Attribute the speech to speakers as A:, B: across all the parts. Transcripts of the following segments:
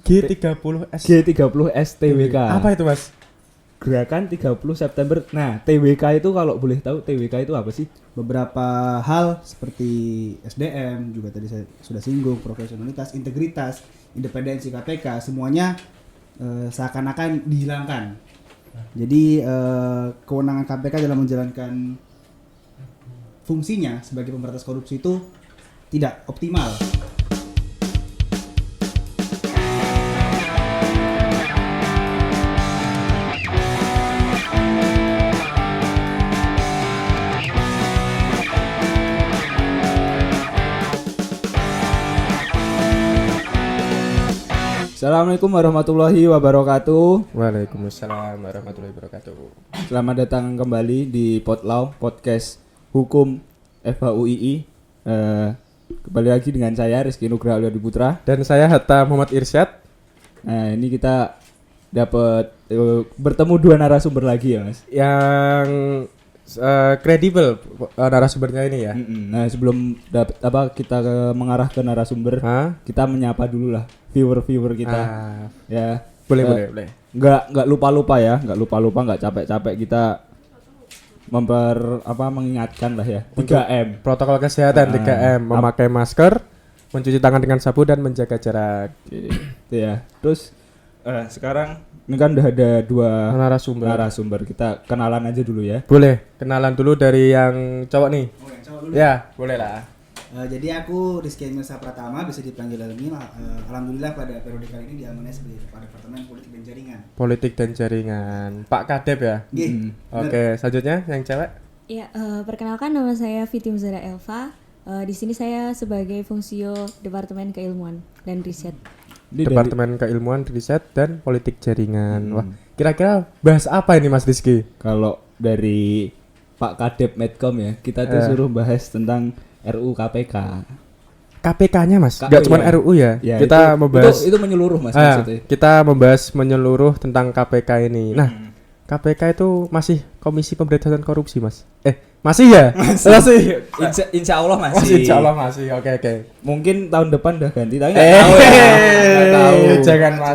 A: G30 STWK.
B: Apa itu, Mas?
A: Gerakan 30 September. Nah, TWK itu kalau boleh tahu TWK itu apa sih?
C: Beberapa hal seperti SDM juga tadi saya sudah singgung, profesionalitas, integritas, independensi KPK semuanya seakan-akan dihilangkan. Jadi kewenangan KPK dalam menjalankan fungsinya sebagai pemberantas korupsi itu tidak optimal.
A: Assalamualaikum warahmatullahi wabarakatuh.
B: Waalaikumsalam warahmatullahi wabarakatuh.
A: Selamat datang kembali di Potlaw Podcast Hukum FHUII. Kembali lagi dengan saya Rizky Nugraha Ulyadi Putra.
B: Dan saya Hatta Muhammad Irsyad.
A: Nah, ini kita dapat bertemu dua narasumber lagi ya, Mas.
B: Yang kredibel narasumbernya ini ya.
A: Nah, sebelum kita mengarah ke narasumber, kita menyapa dulu lah viewer kita. Ya,
B: boleh.
A: Nggak lupa-lupa ya, nggak capek-capek kita mengingatkan lah ya. 3M.
B: Protokol kesehatan 3M, memakai masker, mencuci tangan dengan sabun dan menjaga jarak.
A: Itu ya. Terus sekarang ini kan udah ada dua narasumber. Kita kenalan aja dulu ya.
B: Boleh, kenalan dulu dari yang cowok nih.
C: Oh, yang cowok dulu.
B: Ya, boleh lah.
C: Jadi aku Rizky Mirsa Pratama, bisa dipanggil Almi. Alhamdulillah pada periode kali ini diamanai sebagai Kepala Departemen Politik dan Jaringan.
B: Politik dan Jaringan, Pak Kadep ya. Oke, selanjutnya yang cewek.
D: Ya, perkenalkan nama saya Fiti Muzara Elva. Di sini saya sebagai fungsio Departemen Keilmuan dan Riset.
B: Departemen Keilmuan, Riset dan Politik Jaringan. Wah, kira-kira bahas apa ini Mas Rizky?
A: Kalau dari Pak Kadep Medcom ya, kita tuh suruh bahas tentang RUU KPK.
B: KPK-nya Mas, nggak cuma RUU ya. Kita membahas
A: itu menyeluruh Mas maksudnya.
B: Kita membahas menyeluruh tentang KPK ini. Nah, KPK itu masih Komisi Pemberantasan Korupsi Mas. Masih ya? Masih.
A: Insya Allah masih.
B: Insya Allah masih. Oke.
A: Mungkin tahun depan udah ganti, tapi nggak tahu ya. Nggak tahu.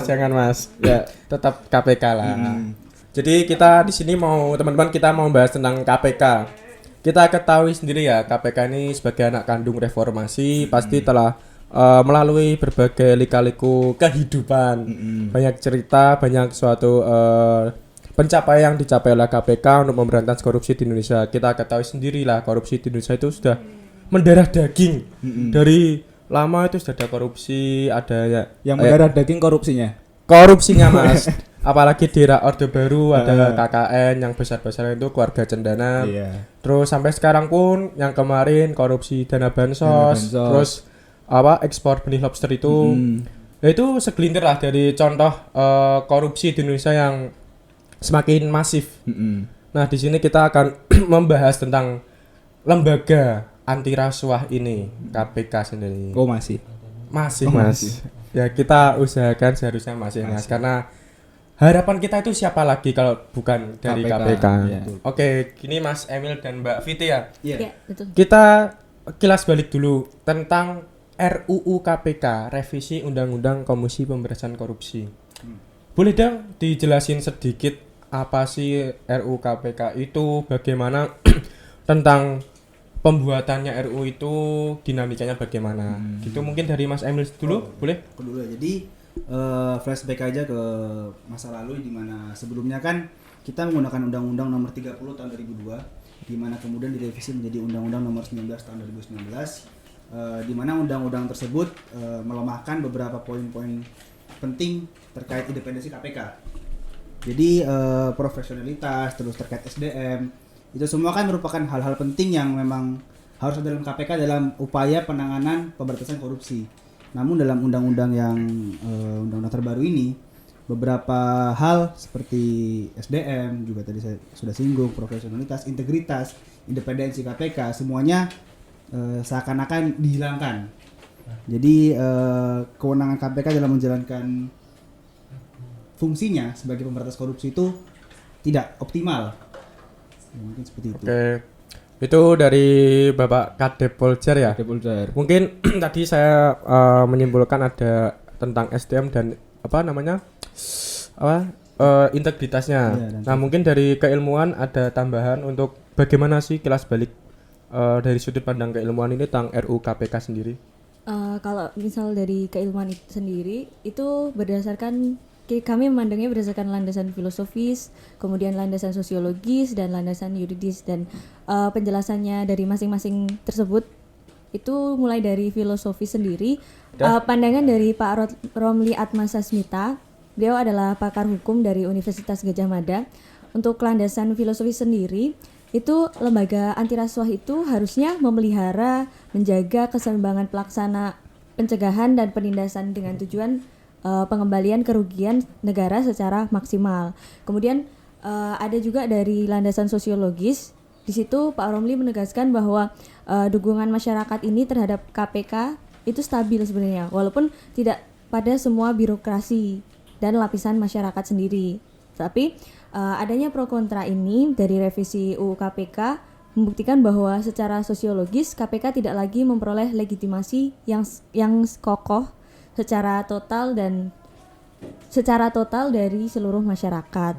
B: Jangan Mas. Ya, tetap KPK lah. Jadi kita di sini teman-teman kita mau bahas tentang KPK. Kita ketahui sendiri ya, KPK ini sebagai anak kandung reformasi pasti telah melalui berbagai lika-liku kehidupan. Banyak cerita, banyak suatu pencapaian yang dicapai oleh KPK untuk memberantas korupsi di Indonesia. Kita ketahui sendiri lah, korupsi di Indonesia itu sudah mendarah daging. Dari lama itu sudah ada korupsi, ada
A: yang mendarah daging korupsinya
B: Mas. Apalagi di era Orde Baru ada KKN yang besar-besar itu keluarga cendana. Terus sampai sekarang pun yang kemarin korupsi dana bansos. Terus ekspor benih lobster itu. Itu segelintir lah dari contoh korupsi di Indonesia yang semakin masif. Nah, di sini kita akan membahas tentang lembaga anti rasuah ini, KPK sendiri.
A: Oh, masih.
B: Mas. Ya, kita usahakan seharusnya masih Mas, karena harapan kita itu siapa lagi kalau bukan dari KPK.
A: Ya.
B: Oke, gini Mas Emil dan Mbak Fiti ya.
D: Iya, betul.
B: Kita kilas balik dulu tentang RUU KPK, revisi Undang-Undang Komisi Pemberantasan Korupsi. Boleh dong dijelasin sedikit apa sih RUU KPK itu, bagaimana tentang pembuatannya RUU itu, dinamikanya bagaimana? Gitu mungkin dari Mas Emil dulu, boleh?
C: Aku dulu ya. Jadi flashback aja ke masa lalu di mana sebelumnya kan kita menggunakan Undang-Undang Nomor 30 tahun 2002, di mana kemudian direvisi menjadi Undang-Undang Nomor 19 tahun 2019, di mana undang-undang tersebut melemahkan beberapa poin-poin penting terkait independensi KPK. Jadi profesionalitas, terus terkait SDM, itu semua kan merupakan hal-hal penting yang memang harus ada dalam KPK dalam upaya penanganan pemberantasan korupsi. Namun dalam undang-undang undang-undang terbaru ini, beberapa hal seperti SDM juga tadi saya sudah singgung, profesionalitas, integritas, independensi KPK semuanya seakan-akan dihilangkan. Jadi kewenangan KPK dalam menjalankan fungsinya sebagai pemberantas korupsi itu tidak optimal. Mungkin seperti itu.
B: Oke. Itu dari Bapak Kadep Poljar ya?
A: Kadep Poljar.
B: Mungkin tadi saya menyimpulkan ada tentang SDM dan apa namanya? Integritasnya.
C: Iya, dan
B: Nah, mungkin dari keilmuan ada tambahan untuk bagaimana sih kilas balik dari sudut pandang keilmuan ini tentang RUU KPK sendiri?
D: Kalau misal dari keilmuan itu sendiri itu berdasarkan kami memandangnya berdasarkan landasan filosofis, kemudian landasan sosiologis dan landasan yuridis dan penjelasannya dari masing-masing tersebut itu mulai dari filosofi sendiri. Pandangan dari Pak Romli Atmasasmita, beliau adalah pakar hukum dari Universitas Gadjah Mada. Untuk landasan filosofi sendiri itu lembaga anti rasuah itu harusnya memelihara, menjaga keseimbangan pelaksana pencegahan dan penindasan dengan tujuan pengembalian kerugian negara secara maksimal. Kemudian ada juga dari landasan sosiologis. Di situ Pak Romli menegaskan bahwa dukungan masyarakat ini terhadap KPK itu stabil sebenarnya, walaupun tidak pada semua birokrasi dan lapisan masyarakat sendiri. Tapi adanya pro kontra ini dari revisi UU KPK membuktikan bahwa secara sosiologis KPK tidak lagi memperoleh legitimasi yang kokoh secara total dari seluruh masyarakat.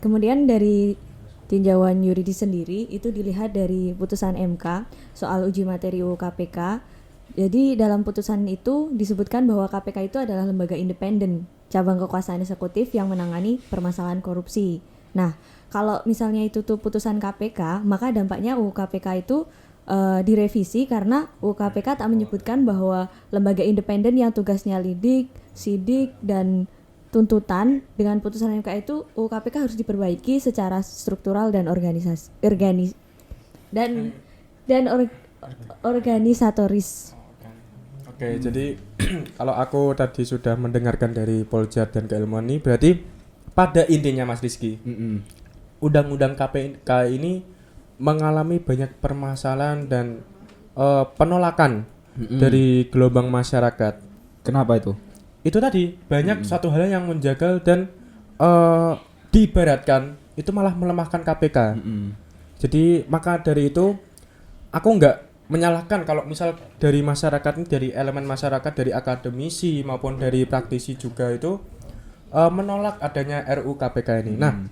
D: Kemudian dari tinjauan yuridis sendiri itu dilihat dari putusan MK soal uji materi UU KPK. Jadi dalam putusan itu disebutkan bahwa KPK itu adalah lembaga independen, cabang kekuasaan eksekutif yang menangani permasalahan korupsi. Nah, kalau misalnya itu tuh putusan KPK, maka dampaknya UU KPK itu direvisi karena UU KPK tak menyebutkan bahwa lembaga independen yang tugasnya lidik, sidik, dan tuntutan. Dengan putusan MK itu UU KPK harus diperbaiki secara struktural dan organisatoris.
B: Oke, jadi kalau aku tadi sudah mendengarkan dari Poljar dan keilmuan ini, berarti pada intinya Mas Rizky, Undang-Undang KPK ini mengalami banyak permasalahan dan penolakan dari gelombang masyarakat.
A: Kenapa itu?
B: Itu tadi banyak satu hal yang menjagal dan diibaratkan itu malah melemahkan KPK. Jadi maka dari itu aku nggak menyalahkan kalau misal dari masyarakat ini, dari elemen masyarakat, dari akademisi maupun dari praktisi juga itu menolak adanya RUU KPK ini. Nah,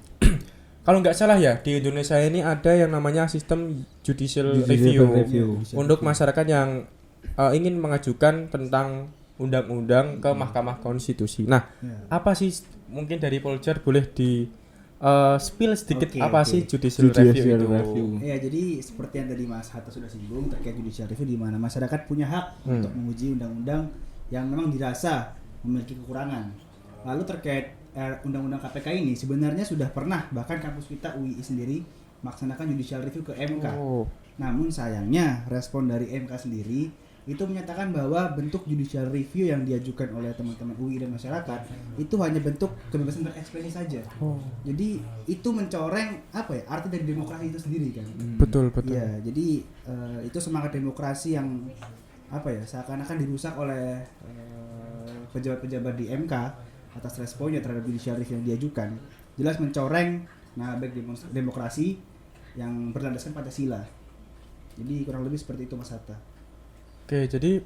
B: kalau nggak salah ya di Indonesia ini ada yang namanya sistem judicial review untuk masyarakat yang ingin mengajukan tentang undang-undang ke Mahkamah Konstitusi. Nah, apa sih mungkin dari Poljar boleh di spill sedikit sih judicial review itu?
C: Ya, jadi seperti yang tadi Mas Hatta sudah singgung terkait judicial review, di mana masyarakat punya hak untuk menguji undang-undang yang memang dirasa memiliki kekurangan. Lalu terkait undang-undang KPK ini sebenarnya sudah pernah bahkan kampus kita UII sendiri melaksanakan judicial review ke MK. Namun sayangnya respon dari MK sendiri itu menyatakan bahwa bentuk judicial review yang diajukan oleh teman-teman UI dan masyarakat itu hanya bentuk kebebasan berekspresi saja. Jadi itu mencoreng arti dari demokrasi itu sendiri kan.
B: Betul.
C: Iya, jadi itu semangat demokrasi yang seakan-akan dirusak oleh pejabat-pejabat di MK atas responnya terhadap judicial review yang diajukan. Jelas mencoreng baik demokrasi yang berlandaskan Pancasila. Jadi kurang lebih seperti itu Mas Hatta.
B: Oke, jadi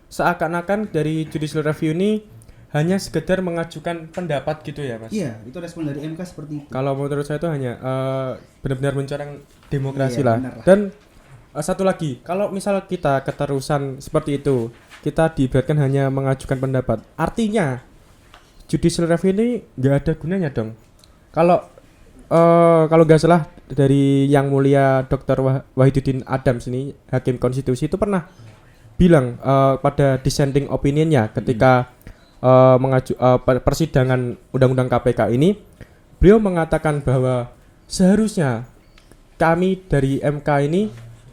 B: seakan-akan dari judicial review ini hanya sekedar mengajukan pendapat gitu ya, Mas?
C: Iya, itu respon dari MK seperti itu.
B: Kalau menurut saya itu hanya benar-benar mencoreng demokrasi
C: Iya,
B: lah.
C: benar.
B: Dan satu lagi, kalau misal kita keterusan seperti itu, kita diibaratkan hanya mengajukan pendapat, artinya judicial review ini nggak ada gunanya dong. Kalau nggak salah dari Yang Mulia Dr. Wahidudin Adams ini, Hakim Konstitusi itu pernah bilang pada dissenting opinionnya ketika persidangan Undang-Undang KPK ini, beliau mengatakan bahwa seharusnya kami dari MK ini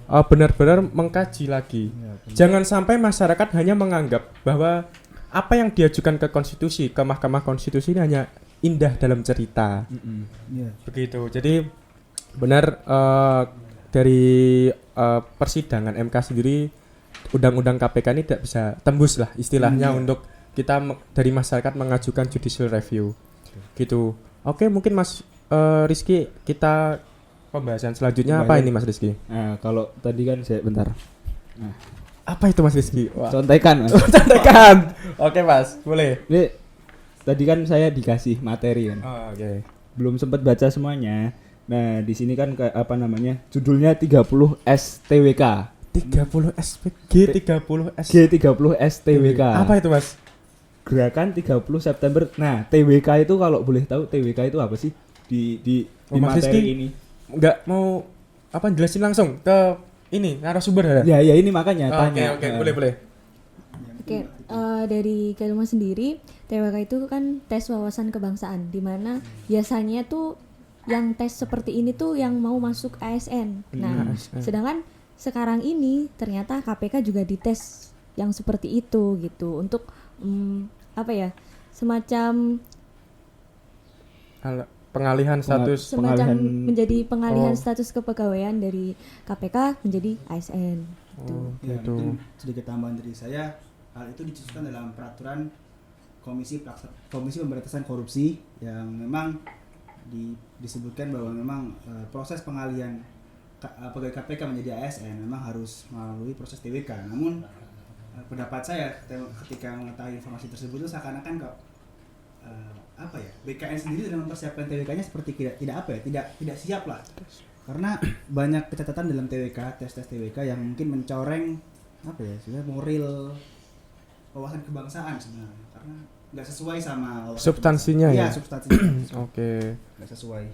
B: benar-benar mengkaji lagi. Jangan sampai masyarakat hanya menganggap bahwa apa yang diajukan ke konstitusi, ke Mahkamah Konstitusi ini hanya indah dalam cerita. Begitu. Jadi benar dari persidangan MK sendiri, Undang-Undang KPK ini tidak bisa tembus lah istilahnya untuk kita dari masyarakat mengajukan judicial review. Gitu. Oke, mungkin Mas Rizky, kita pembahasan selanjutnya apa ini Mas Rizky?
A: Nah, kalau tadi kan saya bentar. Nah,
B: Apa itu Mas Rizky? Wah.
A: Contekan Mas.
B: Contekan. Oke Mas, boleh.
A: Ini tadi kan saya dikasih materi kan.
B: Oh, oke.
A: Belum sempat baca semuanya. Nah, di sini kan apa namanya? Judulnya 30 STWK.
B: 30 SPG 30 S
A: G30 STWK.
B: Apa itu Mas?
A: Gerakan 30 September. Nah, TWK itu kalau boleh tahu TWK itu apa sih? Di
B: Mas
A: materi
B: Rizky
A: ini.
B: Enggak mau apa jelasin langsung ke ini narasumber ada?
A: Ya ini makanya tanya.
B: Oke, boleh.
D: Oke, dari Keilmuan sendiri, TWK itu kan tes wawasan kebangsaan, di mana biasanya tuh yang tes seperti ini tuh yang mau masuk ASN. Nah, sedangkan sekarang ini ternyata KPK juga dites yang seperti itu gitu untuk apa ya, semacam
B: Pengalihan status.
D: semacam menjadi pengalihan status kepegawaian dari KPK menjadi ASN. Gitu.
C: Ya,
B: Gitu.
C: mungkin sedikit tambahan dari saya, hal itu dicetuskan dalam peraturan Komisi Pemberantasan Korupsi yang memang disebutkan bahwa memang proses pengalihan pegawai KPK menjadi ASN memang harus melalui proses TWK. Namun pendapat saya ketika mengetahui informasi tersebut itu seakan-akan BKN sendiri dalam mempersiapkan TWK-nya seperti tidak siap lah. Karena banyak catatan dalam TWK, tes TWK yang mungkin mencoreng sebenarnya moral wawasan kebangsaan sebenarnya, karena nggak sesuai sama
B: Substansinya ya?
C: Substansinya.
B: Oke.
C: Nggak sesuai.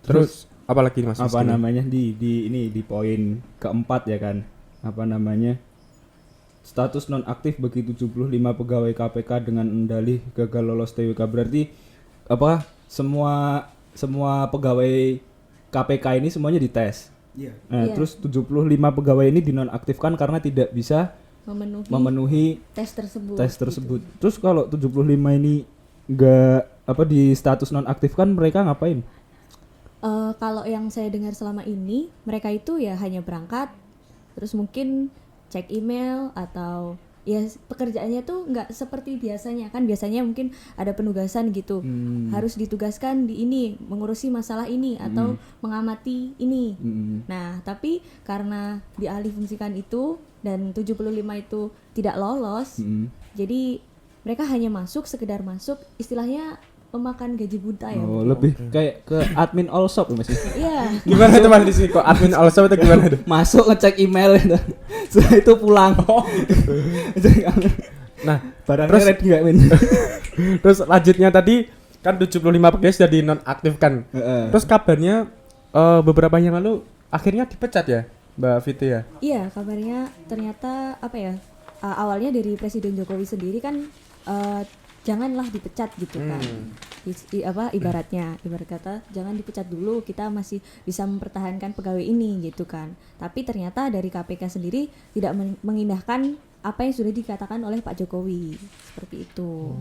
B: Terus apalagi Mas?
A: Apa namanya di poin keempat ya kan? Apa namanya? Status nonaktif bagi 75 pegawai KPK dengan dalih gagal lolos TWK. Berarti apa? Semua pegawai KPK ini semuanya dites.
C: Iya.
A: Nah,
D: Iya.
A: terus 75 pegawai ini dinonaktifkan karena tidak bisa memenuhi
D: tes tersebut. Gitu.
A: Terus kalau 75 ini enggak di status nonaktifkan, mereka ngapain?
D: Kalau yang saya dengar selama ini, mereka itu ya hanya berangkat, terus mungkin cek email atau ya pekerjaannya tuh nggak seperti biasanya kan. Biasanya mungkin ada penugasan gitu, harus ditugaskan di ini, mengurusi masalah ini atau mengamati ini. Nah, tapi karena dialihfungsikan itu dan 75 itu tidak lolos, jadi mereka hanya sekedar masuk, istilahnya pemakan gaji buta ya.
A: Oh, lebih kayak ke admin all shop Mas.
D: Iya.
B: Gimana tuh Mas Rizky? Kok admin also itu gimana tuh?
A: Masuk ngecek email itu. Setelah itu pulang.
B: Nah,
A: barangnya ready enggak, Min?
B: terus lanjutnya tadi kan 75 pegawai sudah dinonaktifkan. Terus kabarnya beberapa yang lalu akhirnya dipecat ya, Mbak Fiti ya?
D: Iya, kabarnya ternyata awalnya dari Presiden Jokowi sendiri kan janganlah dipecat gitu kan. Ibarat kata jangan dipecat dulu, kita masih bisa mempertahankan pegawai ini gitu kan. Tapi ternyata dari KPK sendiri tidak mengindahkan apa yang sudah dikatakan oleh Pak Jokowi. Seperti itu.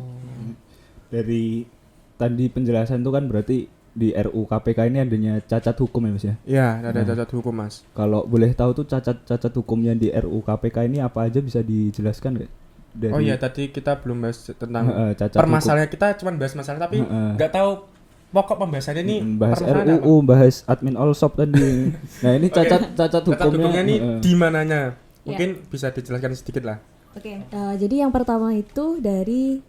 A: Dari tadi penjelasan itu kan berarti di RU KPK ini adanya cacat hukum ya Mas ya?
B: Iya, ada cacat hukum Mas.
A: Kalau boleh tahu tuh cacat hukumnya di RU KPK ini apa aja, bisa dijelaskan nggak?
B: Oh iya, tadi kita belum bahas tentang
A: cacat
B: permasalahan, kita cuma bahas masalah tapi nggak tahu pokok pembahasannya ini.
A: Bahas RUU, bahas admin all shop tadi. Nah ini cacat hukumnya
B: ini di mananya? Mungkin bisa dijelaskan sedikit lah.
D: Oke, jadi yang pertama itu dari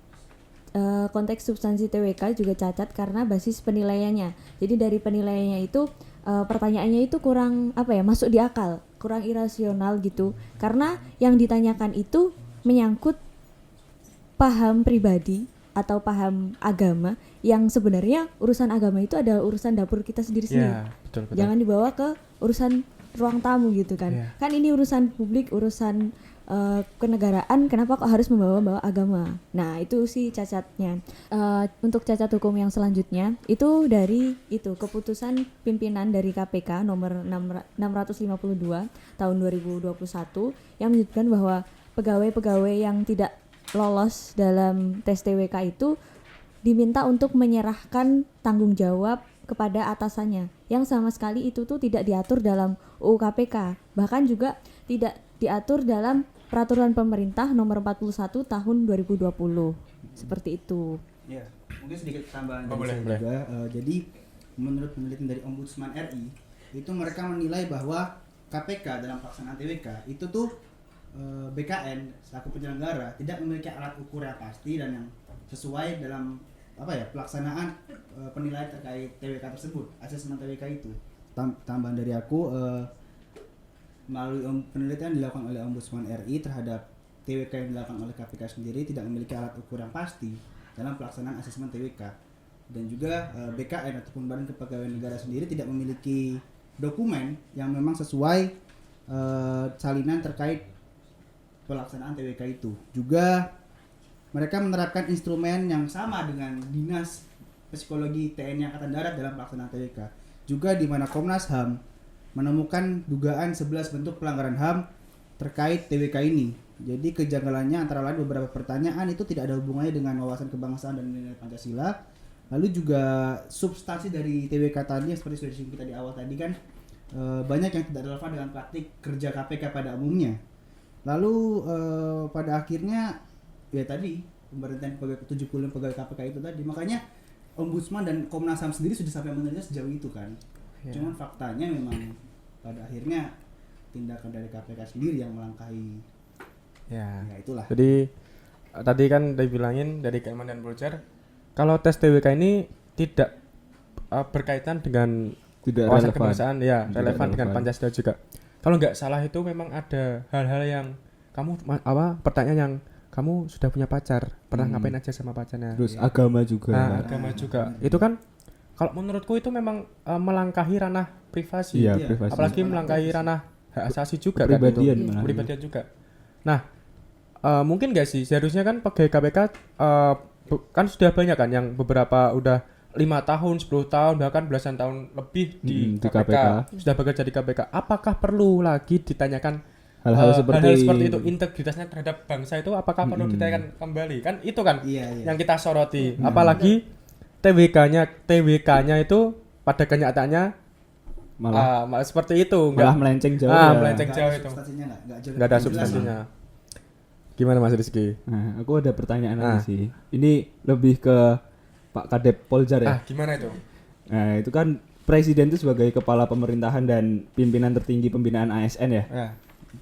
D: konteks substansi TWK juga cacat karena basis penilaiannya. Jadi dari penilaiannya itu pertanyaannya itu kurang masuk di akal, kurang irasional gitu. Karena yang ditanyakan itu menyangkut paham pribadi atau paham agama yang sebenarnya urusan agama itu adalah urusan dapur kita sendiri-sendiri.
B: Ya, betul.
D: Jangan dibawa ke urusan ruang tamu gitu kan.
B: Yeah.
D: Kan ini urusan publik, urusan kenegaraan, kenapa kok harus membawa agama? Nah, itu sih cacatnya. Untuk cacat hukum yang selanjutnya itu dari keputusan pimpinan dari KPK nomor 652 tahun 2021 yang menyebutkan bahwa pegawai-pegawai yang tidak lolos dalam tes TWK itu diminta untuk menyerahkan tanggung jawab kepada atasannya, yang sama sekali itu tuh tidak diatur dalam UU KPK, bahkan juga tidak diatur dalam peraturan pemerintah nomor 41 tahun 2020. Seperti itu.
C: Ya, mungkin sedikit tambahan
B: Oh,
C: dari
B: boleh.
C: saya juga. Jadi menurut penelitian dari Ombudsman RI, itu mereka menilai bahwa KPK dalam pelaksanaan TWK itu tuh BKN selaku penyelenggara tidak memiliki alat ukur yang pasti dan yang sesuai dalam pelaksanaan penilaian terkait TWK tersebut, asesmen TWK itu. Tambahan dari aku, melalui penelitian dilakukan oleh Ombudsman RI terhadap TWK yang dilakukan oleh KPK sendiri tidak memiliki alat ukur yang pasti dalam pelaksanaan asesmen TWK, dan juga BKN ataupun Badan Kepegawaian Negara sendiri tidak memiliki dokumen yang memang sesuai salinan terkait pelaksanaan TWK itu. Juga mereka menerapkan instrumen yang sama dengan Dinas Psikologi TNI Angkatan Darat dalam pelaksanaan TWK. Juga di mana Komnas HAM menemukan dugaan 11 bentuk pelanggaran HAM terkait TWK ini. Jadi kejanggalannya antara lain beberapa pertanyaan itu tidak ada hubungannya dengan wawasan kebangsaan dan nilai Pancasila. Lalu juga substansi dari TWK tadi yang seperti sudah disinggung kita di awal tadi kan banyak yang tidak relevan dengan praktik kerja KPK pada umumnya. Lalu pada akhirnya ya tadi pemberhentian 75 pegawai KPK itu tadi, makanya Ombudsman dan Komnas HAM sendiri sudah sampai meneliti sejauh itu kan. Cuman faktanya memang pada akhirnya tindakan dari KPK sendiri yang melangkahi. Ya itulah.
B: Jadi tadi kan dibilangin dari Kementerian dan Pulcher kalau tes TWK ini tidak berkaitan dengan
A: Tidak
B: wawasan
A: relevan.
B: kebangsaan, ya
A: Tidak
B: relevan dengan
A: relevan.
B: Pancasila juga. Kalau nggak salah itu memang ada hal-hal yang kamu pertanyaan yang kamu sudah punya pacar, pernah ngapain aja sama pacarnya?
A: Terus agama juga.
B: Agama juga. Itu kan kalau menurutku itu memang melangkahi ranah privasi.
A: Iya,
C: Iya.
A: privasi.
B: Apalagi melangkahi ranah hak asasi juga
A: Kepribadian
B: kan itu.
A: malah.
B: Kepribadian juga. Nah, mungkin nggak sih seharusnya kan pegawai KPK kan sudah banyak kan yang beberapa udah 5 tahun, 10 tahun, bahkan belasan tahun lebih di
A: di
B: KPK,
A: KPK.
B: sudah bekerja di KPK. Apakah perlu lagi ditanyakan
A: Hal-hal
B: hal-hal
A: seperti
B: seperti itu, integritasnya terhadap bangsa itu apakah perlu ditanyakan kembali? Kan itu kan
C: Iya.
B: yang kita soroti. Apalagi TWK-nya itu pada kenyataannya malah seperti itu,
A: malah melenceng jauh ya.
B: melenceng
C: Nggak
B: jauh
C: ada
B: itu.
C: substansinya, nggak jauh
B: Nggak ada
C: jelas.
B: substansinya. Gimana Mas Rizky?
A: Nah, aku ada pertanyaan lagi sih. Ini lebih ke Pak Kadep Poljar ya.
B: Gimana itu?
A: Nah, itu kan presiden itu sebagai kepala pemerintahan dan pimpinan tertinggi pembinaan ASN ya.
B: Ya.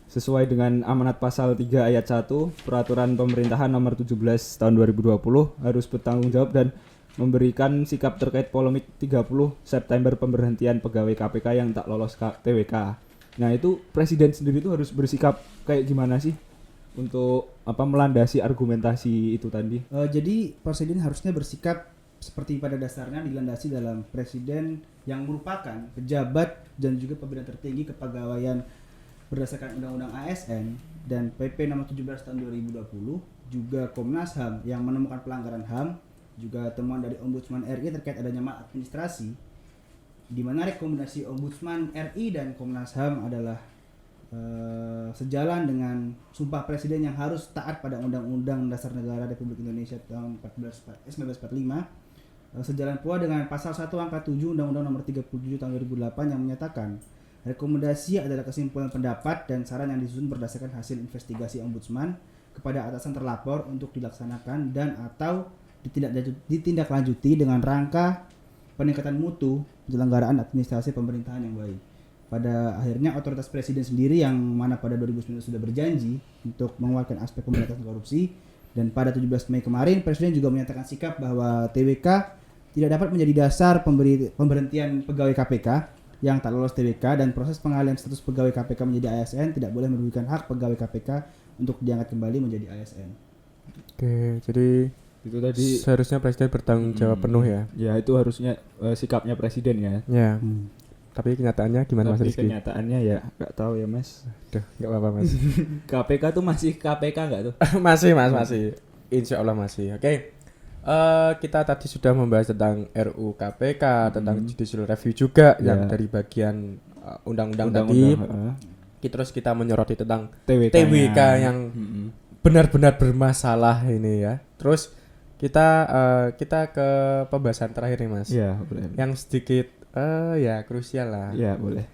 A: Sesuai dengan amanat pasal 3 ayat 1 Peraturan Pemerintahan nomor 17 tahun 2020 harus bertanggung jawab dan memberikan sikap terkait polemik 30 September pemberhentian pegawai KPK yang tak lolos TWK. Nah, itu presiden sendiri itu harus bersikap kayak gimana sih untuk melandasi argumentasi itu tadi?
C: Jadi presiden harusnya bersikap seperti pada dasarnya dilandasi dalam presiden yang merupakan pejabat dan juga pimpinan tertinggi kepegawaian berdasarkan Undang-Undang ASN dan PP nomor 17 tahun 2020, juga Komnas HAM yang menemukan pelanggaran HAM, juga temuan dari Ombudsman RI terkait adanya maladministrasi, di mana rekomendasi Ombudsman RI dan Komnas HAM adalah sejalan dengan sumpah presiden yang harus taat pada Undang-Undang Dasar Negara Republik Indonesia tahun 1945. Sejalan pula dengan pasal 1 angka 7 Undang-Undang nomor 37 tahun 2008 yang menyatakan rekomendasi adalah kesimpulan pendapat dan saran yang disusun berdasarkan hasil investigasi Ombudsman kepada atasan terlapor untuk dilaksanakan dan atau ditindaklanjuti dengan rangka peningkatan mutu penyelenggaraan administrasi pemerintahan yang baik. Pada akhirnya otoritas presiden sendiri yang mana pada 2009 sudah berjanji untuk menguatkan aspek pemberantasan korupsi, dan pada 17 Mei kemarin presiden juga menyatakan sikap bahwa TWK tidak dapat menjadi dasar pemberhentian pegawai KPK yang tak lolos TWK, dan proses pengalihan status pegawai KPK menjadi ASN tidak boleh merugikan hak pegawai KPK untuk diangkat kembali menjadi ASN.
B: Oke, jadi
A: Itu tadi
B: seharusnya presiden bertanggung jawab penuh ya.
A: ya itu harusnya sikapnya presiden ya.
B: Ya. Tapi kenyataannya gimana Mas
A: Tapi
B: Rizky?
A: kenyataannya ya nggak tahu ya Mas.
B: Duh, nggak apa-apa Mas.
A: KPK tuh masih KPK nggak tuh?
B: masih Mas, masih. Insya Allah masih. Oke. Kita tadi sudah membahas tentang RUU KPK, tentang judicial review juga yang dari bagian undang-undang tadi. Terus kita menyoroti tentang TWK yang benar-benar bermasalah ini ya. Terus kita ke pembahasan terakhir nih Mas.
A: Iya, boleh.
B: Yang sedikit ya krusial lah.
A: Iya, boleh.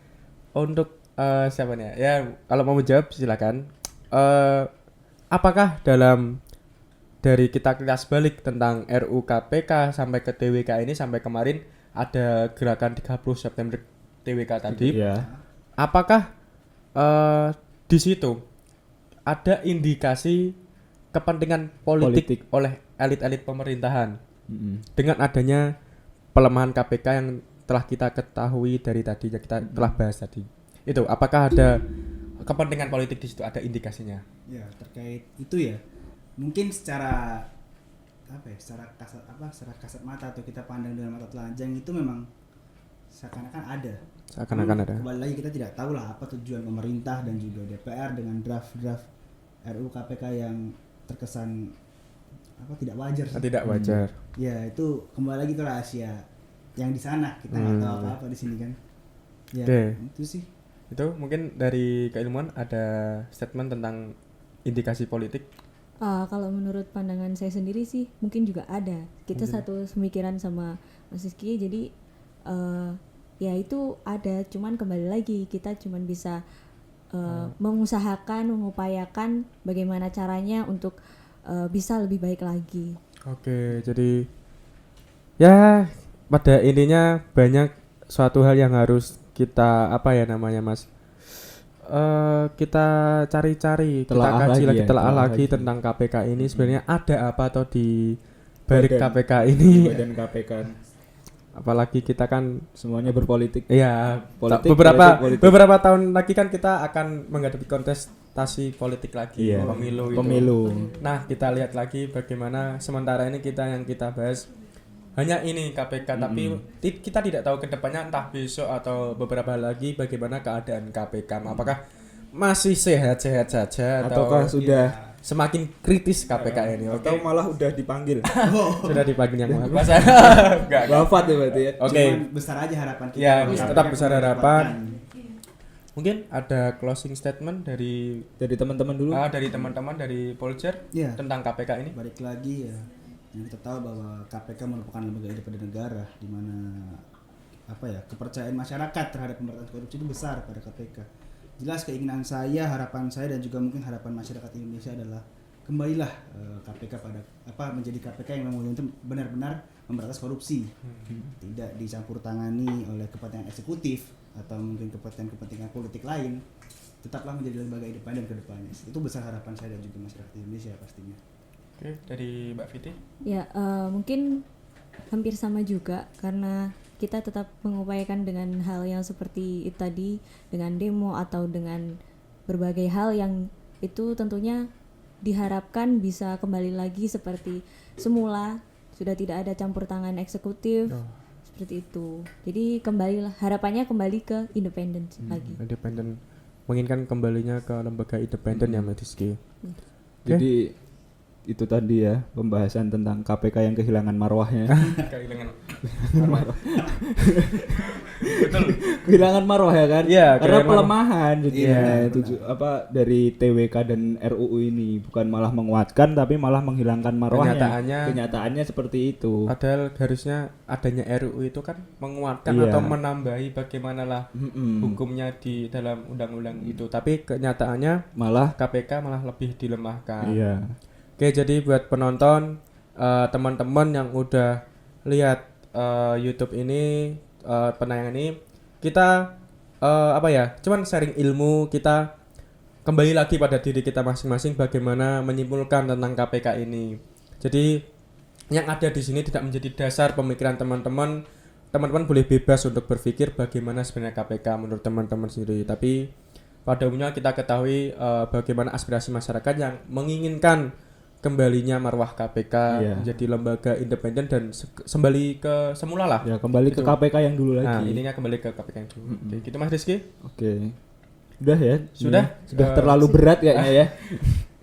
B: Untuk siapa nih ya? Ya kalau mau menjawab silakan. Apakah dari kita kilas balik tentang RUU KPK sampai ke TWK ini sampai kemarin ada gerakan 30 September TWK tadi.
A: Iya.
B: Apakah di situ ada indikasi kepentingan politik oleh elit-elit pemerintahan dengan adanya pelemahan KPK yang telah kita ketahui dari tadi yang kita telah bahas tadi. Itu apakah ada kepentingan politik di situ, ada indikasinya?
C: Ya, terkait itu ya. Mungkin secara secara kasat mata atau kita pandang dengan mata telanjang itu memang seakan-akan ada.
B: Seakan-akan ada.
C: Kembali lagi kita tidak tahu lah apa tujuan pemerintah dan juga DPR dengan draft-draft RUU KPK yang terkesan tidak wajar sih.
B: Tidak wajar.
C: Ya, itu kembali lagi ke rahasia yang di sana. Kita nggak tahu apa-apa di sini kan. Ya, itu sih.
B: Itu mungkin dari keilmuan ada statement tentang indikasi politik.
D: Kalau menurut pandangan saya sendiri sih mungkin juga ada. Kita satu pemikiran sama Mas Rizky, jadi ya itu ada. Cuman kembali lagi kita cuman bisa mengusahakan, mengupayakan bagaimana caranya untuk bisa lebih baik lagi.
B: Oke, jadi ya pada intinya banyak suatu hal yang harus kita Mas? Kita cari-cari, kita kaji lagi, telaah lagi tentang KPK ini sebenarnya ada apa atau di balik KPK ini.
A: Badan KPK.
B: Apalagi kita kan
A: Semuanya berpolitik.
B: iya,
A: Politik,
B: beberapa tahun lagi kan kita akan menghadapi kontestasi politik lagi,
A: Iya.
B: pemilu itu.
A: Pemilu.
B: Nah, kita lihat lagi bagaimana sementara ini yang kita bahas hanya ini KPK, tapi kita tidak tahu kedepannya entah besok atau beberapa hari lagi bagaimana keadaan KPK. Apakah masih sehat-sehat saja
A: Ataukah
B: atau
A: sudah
B: semakin kritis KPK ini?
A: atau malah udah dipanggil.
B: Sudah dipanggil yang maha kuasa. Enggak.
A: Wafat ya berarti ya.
B: Oke.
C: Cuman besar aja harapan kita.
B: Ya,
C: Kalau
B: tetap
C: KPK
B: besar
C: kembali
B: harapan.
C: dikuatkan.
B: Mungkin ada closing statement dari
A: Teman-teman dulu.
B: dari teman-teman dari Poljer
C: Iya.
B: tentang KPK ini.
C: Balik lagi ya, yang kita tahu bahwa KPK merupakan lembaga independen negara di mana kepercayaan masyarakat terhadap pemberantasan korupsi itu besar pada KPK. Jelas keinginan saya, harapan saya dan juga mungkin harapan masyarakat Indonesia adalah kembalilah KPK pada menjadi KPK yang memang benar-benar memberantas korupsi, tidak dicampur tangani oleh kepentingan eksekutif atau mungkin kepentingan politik lain. Tetaplah menjadi lembaga independen ke depannya. Itu besar harapan saya dan juga masyarakat Indonesia pastinya.
B: Oke, dari Mbak Fiti.
D: Ya, mungkin hampir sama juga karena kita tetap mengupayakan dengan hal yang seperti itu tadi, dengan demo atau dengan berbagai hal yang itu tentunya diharapkan bisa kembali lagi seperti semula, sudah tidak ada campur tangan eksekutif. Seperti itu. Jadi harapannya kembali ke independen lagi.
B: Independen, menginginkan kembalinya ke lembaga independen ya Mbak Rizky.
A: Jadi itu tadi ya pembahasan tentang KPK yang kehilangan marwahnya.
B: Kehilangan
A: Kehilangan marwah ya kan?
B: Iya,
A: Karena
B: kehilangan
A: pelemahan jadinya
B: Iya,
A: dari TWK dan RUU ini bukan malah menguatkan tapi malah menghilangkan marwahnya. Kenyataannya seperti itu.
B: Padahal harusnya adanya RUU itu kan menguatkan
A: Iya.
B: atau menambahi bagaimanalah hukumnya di dalam undang-undang itu. Tapi kenyataannya
A: Malah
B: KPK malah lebih dilemahkan.
A: iya.
B: Oke, jadi buat penonton, teman-teman yang udah lihat YouTube ini, penayangan ini, kita cuman sharing ilmu, kita kembali lagi pada diri kita masing-masing bagaimana menyimpulkan tentang KPK ini. Jadi yang ada di sini tidak menjadi dasar pemikiran teman-teman. Teman-teman boleh bebas untuk berpikir bagaimana sebenarnya KPK menurut teman-teman sendiri. Tapi pada umumnya kita ketahui bagaimana aspirasi masyarakat yang menginginkan kembalinya marwah KPK menjadi lembaga independen dan kembali ke semula lah.
A: Ya, kembali ke KPK yang dulu
B: Nah,
A: lagi.
B: ininya kembali ke KPK yang dulu. Oke, gitu Mas Rizky.
A: Oke. Udah ya?
B: Sudah?
A: Sudah terlalu berat kayaknya ya.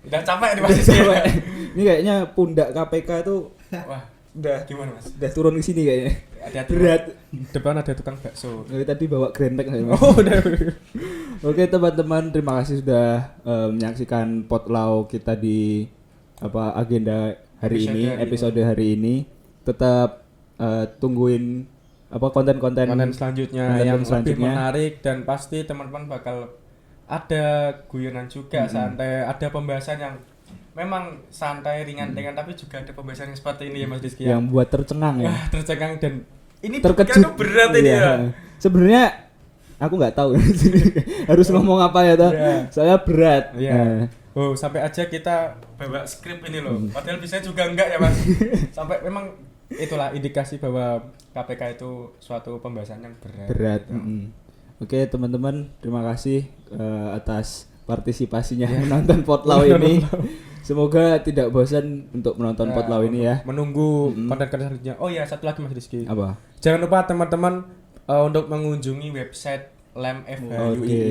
B: Udah capek nih Mas Rizky.
A: Ini kayaknya pundak KPK tuh
B: Wah,
A: udah
B: gimana Mas?
A: udah turun ke sini kayaknya.
B: Hati-hati.
A: Berat.
B: Depan ada tukang bakso.
A: Dari tadi bawa grentek saya.
B: Oh, udah.
A: Oke teman-teman, terima kasih sudah menyaksikan Potlau kita di agenda episode hari ini. Tetap tungguin konten-konten
B: selanjutnya yang lebih menarik dan pasti teman-teman bakal ada guyonan juga, santai, ada pembahasan yang memang santai, ringan-ringan, tapi juga ada pembahasan yang seperti ini ya Mas Rizky.
A: yang buat tercengang ya.
B: Tercengang dan ini
A: Terkejut.
B: tuh berat ini
A: Iya.
B: ya.
A: Sebenarnya aku nggak tahu harus ngomong apa ya toh.
B: Iya.
A: Saya berat.
B: Iya. Oh, sampai aja kita bawa skrip ini loh. Padahal bisa juga enggak ya, Mas. Sampai memang itulah indikasi bahwa KPK itu suatu pembahasan yang berat.
A: Berat. Oke, teman-teman, terima kasih atas partisipasinya menonton Potlau ini. Semoga tidak bosan untuk menonton Potlau ini ya.
B: Menunggu konten-konten selanjutnya. Oh ya, satu lagi Mas Rizky.
A: Apa?
B: Jangan lupa teman-teman untuk mengunjungi website LEM FHUI.
A: Oke.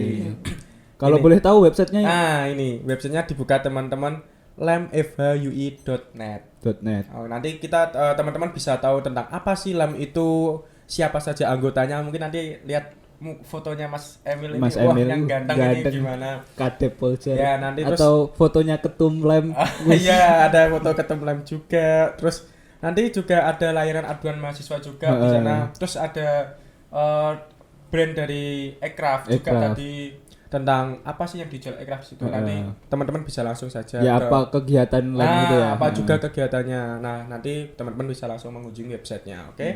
A: Kalau
B: Ini.
A: boleh tahu websitenya
B: Nah, ini websitenya dibuka teman-teman lemfhui.net.
A: .net.
B: Oh, nanti kita teman-teman bisa tahu tentang apa sih LEM itu, siapa saja anggotanya. Mungkin nanti lihat fotonya Mas Emil ini,
A: Mas
B: wah
A: Emil
B: yang ganteng ini gimana.
A: Kadep Poljar.
B: Ya, nanti terus-
A: atau fotonya ketum Lem.
B: Iya, ada foto ketemu LEM juga. Terus nanti juga ada layanan aduan mahasiswa juga di sana. Terus ada brand dari Ekraf juga
A: Ekraf.
B: tadi tentang apa sih yang dijual Ekraf itu. Nanti teman-teman bisa langsung saja
A: Ya
B: ke-
A: apa kegiatan Lem gitu ya.
B: apa juga kegiatannya. Nah, nanti teman-teman bisa langsung mengunjungi websitenya, oke?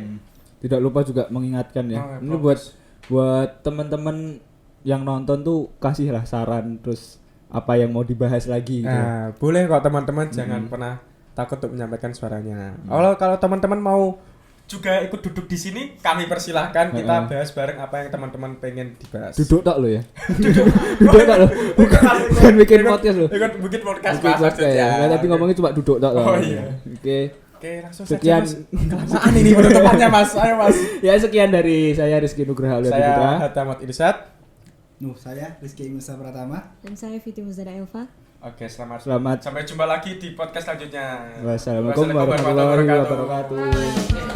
A: Tidak lupa juga mengingatkan ya.
B: Oh,
A: Ini
B: bagus.
A: buat teman-teman yang nonton tuh kasihlah saran terus apa yang mau dibahas lagi gitu.
B: Nah, boleh kok teman-teman jangan pernah takut untuk menyampaikan suaranya. Kalau teman-teman mau juga ikut duduk di sini, kami persilahkan kita bahas bareng apa yang teman-teman pengen dibahas.
A: Duduk tak lo ya. Duduk tak lo. Bukan bikin podcast lo.
B: Ikut bikin podcast
A: Bikin
B: Mas,
A: podcast
B: maksudnya.
A: ya. Nah, tapi ngomongnya cuma duduk tak lo.
B: Oh, iya.
A: Oke.
B: Oke, langsung
A: Sekian.
B: saja Mas. Kelamaan ini penutupannya Mas. Ayo Mas.
A: Ya sekian dari saya Rizky Nugraha Aulia
B: Saya
A: Putra.
B: Hatamat Irsad.
C: Saya Rizky Musa Pratama.
D: Dan saya Fiti Muzana Elva.
B: Oke, selamat.
A: Selamat.
B: Sampai jumpa lagi di podcast selanjutnya.
A: Wassalamualaikum warahmatullahi wabarakatuh.